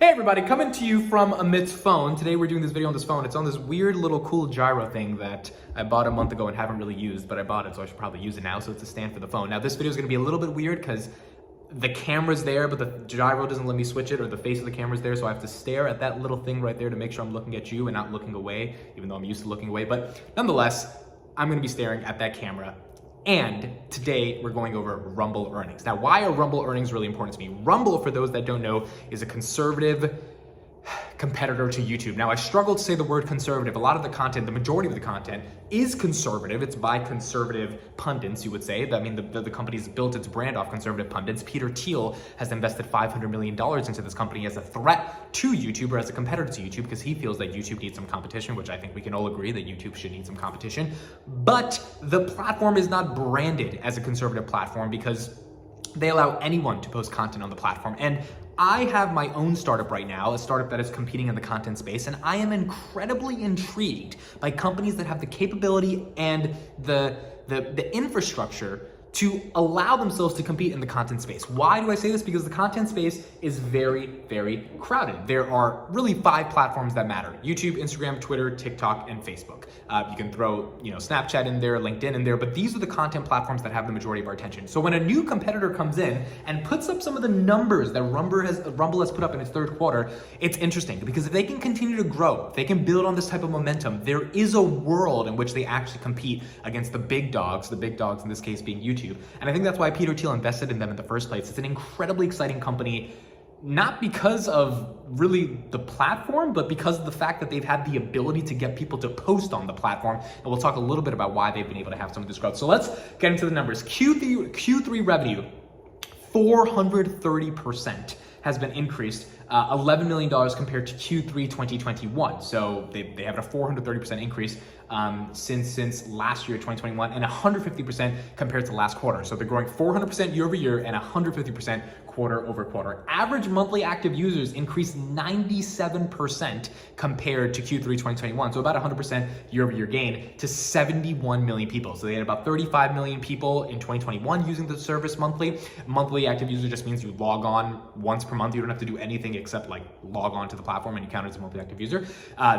Hey everybody, coming to you from Amit's phone. Today we're doing this video on this phone. It's on this weird little cool gyro thing that I bought a month ago and haven't really used, but I bought it so I should probably use it now. So it's a stand for the phone. Now this video is gonna be a little bit weird because the camera's there, but the gyro doesn't let me switch it, or the face of the camera's there, so I have to stare at that little thing right there to make sure I'm looking at you and not looking away, even though I'm used to looking away. But nonetheless, I'm gonna be staring at that camera. And today we're going over Rumble earnings. Now, why are Rumble earnings really important to me? Rumble, for those that don't know, is a conservative competitor to YouTube. Now, I struggle to say the word conservative. A lot of the content, the majority of the content is conservative. It's by conservative pundits, you would say. I mean, the company's built its brand off conservative pundits. Thiel has invested $500 million into this company as a threat to YouTube, or as a competitor to YouTube, because he feels that YouTube needs some competition, which I think we can all agree that YouTube should need some competition. But the platform is not branded as a conservative platform because they allow anyone to post content on the platform. And I have my own startup right now, a startup that is competing in the content space, and I am incredibly intrigued by companies that have the capability and the infrastructure to allow themselves to compete in the content space. Why do I say this? Because the content space is very, very crowded. There are really 5 platforms that matter: YouTube, Instagram, Twitter, TikTok, and Facebook. You can throw, Snapchat in there, LinkedIn in there, but these are the content platforms that have the majority of our attention. So when a new competitor comes in and puts up some of the numbers that Rumble has put up in its third quarter, it's interesting because if they can continue to grow, if they can build on this type of momentum, there is a world in which they actually compete against the big dogs in this case being YouTube. And I think that's why Thiel invested in them in the first place. It's an incredibly exciting company, not because of really the platform, but because of the fact that they've had the ability to get people to post on the platform. And we'll talk a little bit about why they've been able to have some of this growth. So let's get into the numbers. Q3 revenue, 430% has been increased, $11 million compared to Q3 2021. So they have a 430% increase since last year, 2021, and 150% compared to last quarter. So they're growing 400% year over year and 150% quarter over quarter. Average monthly active users increased 97% compared to Q3 2021. So about 100% year over year gain to 71 million people. So they had about 35 million people in 2021 using the service monthly. Monthly active user just means you log on once per month. You don't have to do anything except like log on to the platform and you count as a monthly active user.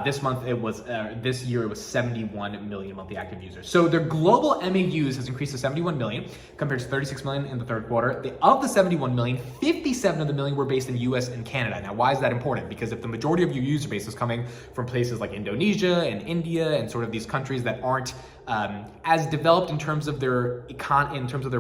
This year it was 71 million monthly active users. So their global MAUs has increased to 71 million compared to 36 million in the third quarter. Of the 71 million, 57 of the million were based in US and Canada. Now, why is that important? Because if the majority of your user base is coming from places like Indonesia and India and sort of these countries that aren't as developed in terms of their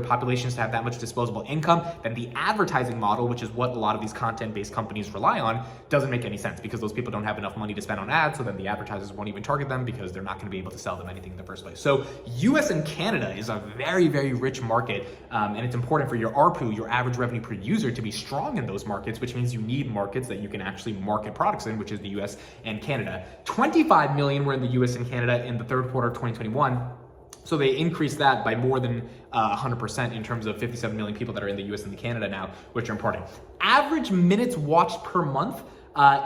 populations to have that much disposable income, then the advertising model, which is what a lot of these content-based companies rely on, doesn't make any sense because those people don't have enough money to spend on ads, so then the advertisers won't even target them because they're not going to be able to sell them anything in the first place. So US and Canada is a very, very rich market, and it's important for your ARPU, your average revenue per user, to be strong in those markets, which means you need markets that you can actually market products in, which is the US and Canada. 25 million were in the US and Canada in the third quarter of 2021. So they increased that by more than 100% in terms of 57 million people that are in the US and the Canada now, which are important. Average minutes watched per month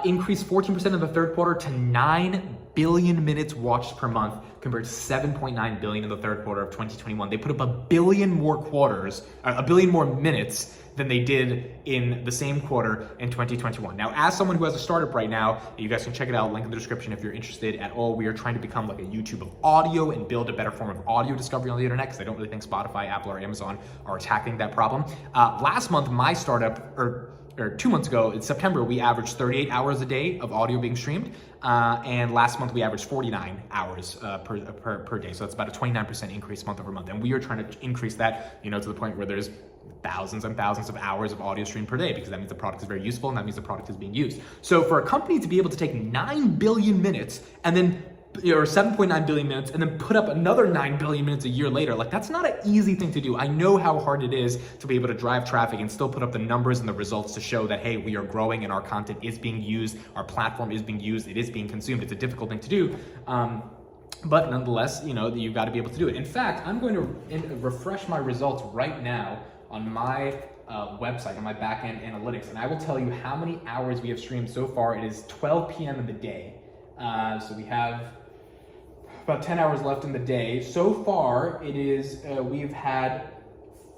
increased 14% in the third quarter to 9 billion minutes watched per month compared to 7.9 billion in the third quarter of 2021. They put up a billion more minutes than they did in the same quarter in 2021. Now, as someone who has a startup right now, you guys can check it out, link in the description if you're interested at all. We are trying to become like a YouTube of audio and build a better form of audio discovery on the internet, because I don't really think Spotify, Apple, or Amazon are attacking that problem. Last month, my startup, or 2 months ago, in September, we averaged 38 hours a day of audio being streamed. And last month we averaged 49 hours per day. So that's about a 29% increase month over month. And we are trying to increase that, to the point where there's thousands and thousands of hours of audio streamed per day, because that means the product is very useful and that means the product is being used. So for a company to be able to take 9 billion minutes and then or 7.9 billion minutes and then put up another 9 billion minutes a year later, like that's not an easy thing to do. I know how hard it is to be able to drive traffic and still put up the numbers and the results to show that, hey, we are growing and our content is being used, our platform is being used, it is being consumed. It's a difficult thing to do. But nonetheless, you've got to be able to do it. In fact, I'm going to refresh my results right now on my website, on my backend analytics, and I will tell you how many hours we have streamed so far. It is 12 p.m. in the day. So we have about 10 hours left in the day. So far, it is, we've had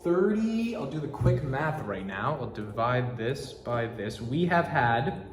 30, I'll do the quick math right now. I'll divide this by this. We have had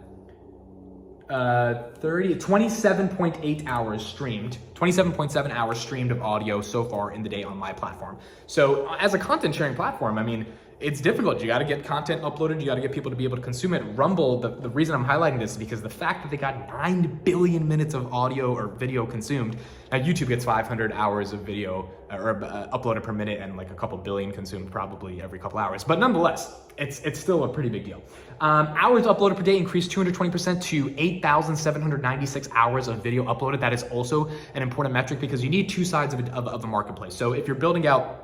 27.8 hours streamed, 27.7 hours streamed of audio so far in the day on my platform. So as a content sharing platform, I mean, it's difficult. You got to get content uploaded. You got to get people to be able to consume it. Rumble, the reason I'm highlighting this is because the fact that they got 9 billion minutes of audio or video consumed. Now YouTube gets 500 hours of video uploaded per minute and like a couple billion consumed probably every couple hours. But nonetheless, it's still a pretty big deal. Hours uploaded per day increased 220% to 8,796 hours of video uploaded. That is also an important metric because you need two sides of the marketplace. So if you're building out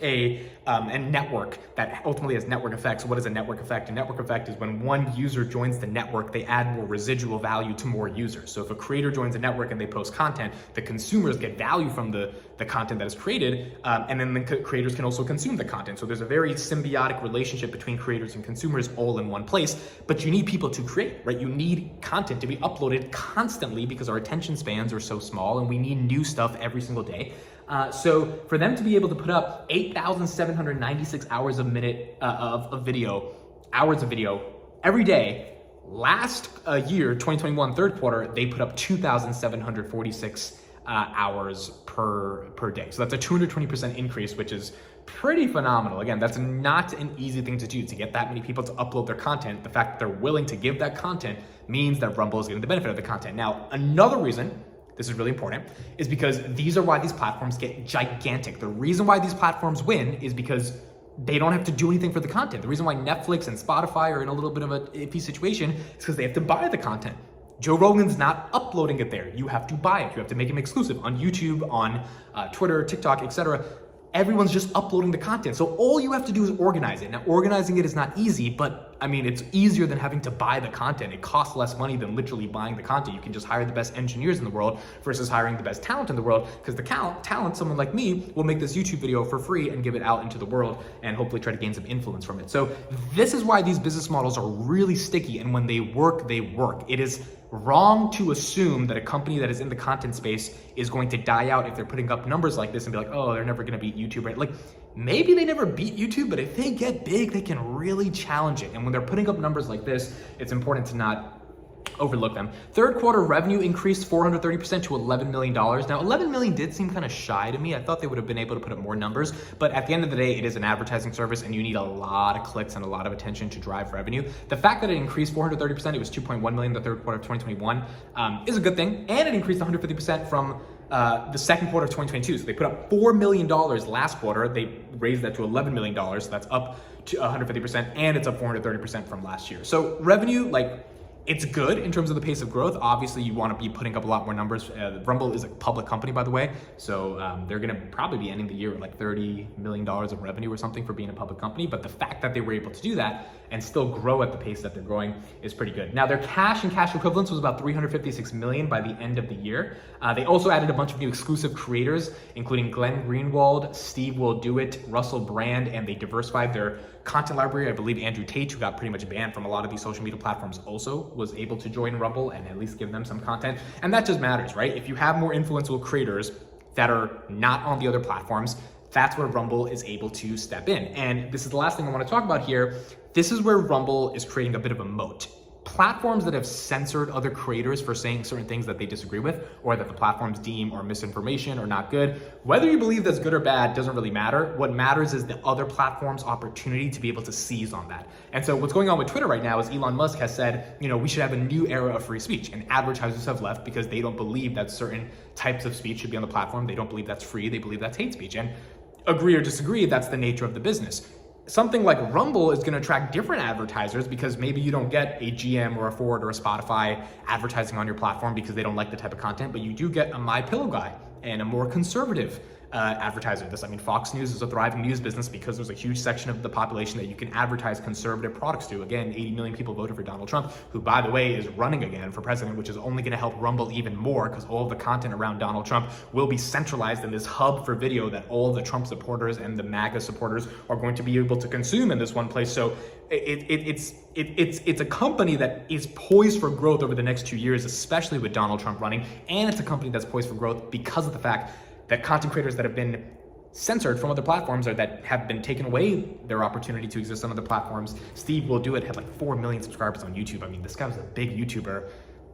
a network that ultimately has network effects. What is a network effect? A network effect is when one user joins the network, they add more residual value to more users. So if a creator joins a network and they post content, the consumers get value from the content that is created, and then the creators can also consume the content. So there's a very symbiotic relationship between creators and consumers all in one place, but you need people to create, right? You need content to be uploaded constantly because our attention spans are so small and we need new stuff every single day. So for them to be able to put up 8,796 hours of video every day, last year, 2021, third quarter, they put up 2,746 hours per day. So that's a 220% increase, which is pretty phenomenal. Again, that's not an easy thing to do, to get that many people to upload their content. The fact that they're willing to give that content means that Rumble is getting the benefit of the content. Now, another reason, this is really important, is because these are why these platforms get gigantic. The reason why these platforms win is because they don't have to do anything for the content. The reason why Netflix and Spotify are in a little bit of an iffy situation is because they have to buy the content. Joe Rogan's not uploading it there. You have to buy it. You have to make him exclusive on YouTube, on Twitter, TikTok, etc. Everyone's just uploading the content. So all you have to do is organize it. Now, organizing it is not easy, but I mean, it's easier than having to buy the content. It costs less money than literally buying the content. You can just hire the best engineers in the world versus hiring the best talent in the world, because the talent, someone like me, will make this YouTube video for free and give it out into the world and hopefully try to gain some influence from it. So this is why these business models are really sticky, and when they work, they work. It is wrong to assume that a company that is in the content space is going to die out if they're putting up numbers like this and be like, oh, they're never gonna beat YouTube, right? Like, maybe they never beat YouTube, but if they get big, they can really challenge it. And when they're putting up numbers like this, it's important to not overlook them. Third quarter revenue increased 430% to $11 million. Now, 11 million did seem kind of shy to me. I thought they would have been able to put up more numbers, but at the end of the day, it is an advertising service and you need a lot of clicks and a lot of attention to drive revenue. The fact that it increased 430%, it was 2.1 million the third quarter of 2021, is a good thing. And it increased 150% from the second quarter of 2022. So they put up $4 million last quarter. They raised that to $11 million. So that's up to 150%, and it's up 430% from last year. So revenue, like, it's good in terms of the pace of growth. Obviously, you want to be putting up a lot more numbers. Rumble is a public company, by the way, so they're going to probably be ending the year with like $30 million of revenue or something for being a public company. But the fact that they were able to do that and still grow at the pace that they're growing is pretty good. Now, their cash and cash equivalents was about 356 million by the end of the year. They also added a bunch of new exclusive creators, including Glenn Greenwald, Steve Will Do It, Russell Brand, and they diversified their content library. I believe Andrew Tate, who got pretty much banned from a lot of these social media platforms, also was able to join Rumble and at least give them some content. And that just matters, right? If you have more influential creators that are not on the other platforms, that's where Rumble is able to step in. And this is the last thing I want to talk about here. This is where Rumble is creating a bit of a moat. Platforms that have censored other creators for saying certain things that they disagree with, or that the platforms deem are misinformation or not good, whether you believe that's good or bad doesn't really matter. What matters is the other platforms' opportunity to be able to seize on that. And so what's going on with Twitter right now is Elon Musk has said, you know, we should have a new era of free speech, and advertisers have left because they don't believe that certain types of speech should be on the platform. They don't believe that's free. They believe that's hate speech. And agree or disagree, that's the nature of the business. Something like Rumble is going to attract different advertisers because maybe you don't get a GM or a Ford or a Spotify advertising on your platform because they don't like the type of content, but you do get a MyPillow guy and a more conservative advertiser. I mean, Fox News is a thriving news business because there's a huge section of the population that you can advertise conservative products to. Again, 80 million people voted for Donald Trump, who, by the way, is running again for president, which is only going to help Rumble even more because all of the content around Donald Trump will be centralized in this hub for video that all the Trump supporters and the MAGA supporters are going to be able to consume in this one place. So it's a company that is poised for growth over the next 2 years, especially with Donald Trump running, and it's a company that's poised for growth because of the fact that content creators that have been censored from other platforms or that have been taken away their opportunity to exist on other platforms. Steve Will Do It had like 4 million subscribers on YouTube. I mean, this guy was a big YouTuber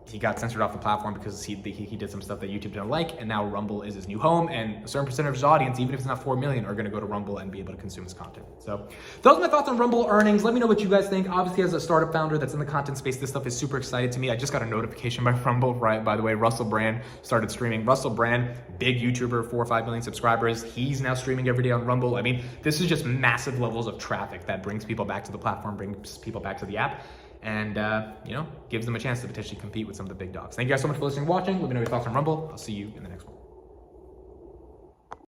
he got censored off the platform because he did some stuff that YouTube didn't like, and now Rumble is his new home, and a certain percent of his audience, even if it's not 4 million, are gonna go to Rumble and be able to consume his content. So those are my thoughts on Rumble earnings. Let me know what you guys think. Obviously, as a startup founder that's in the content space, this stuff is super exciting to me. I just got a notification by Rumble, right? By the way, Russell Brand started streaming. Russell Brand, big YouTuber, 4 or 5 million subscribers. He's now streaming every day on Rumble. I mean, this is just massive levels of traffic that brings people back to the platform, brings people back to the app, and you know, gives them a chance to potentially compete with some of the big dogs. Thank you guys so much for listening and watching. Let me know your thoughts on Rumble. I'll see you in the next one.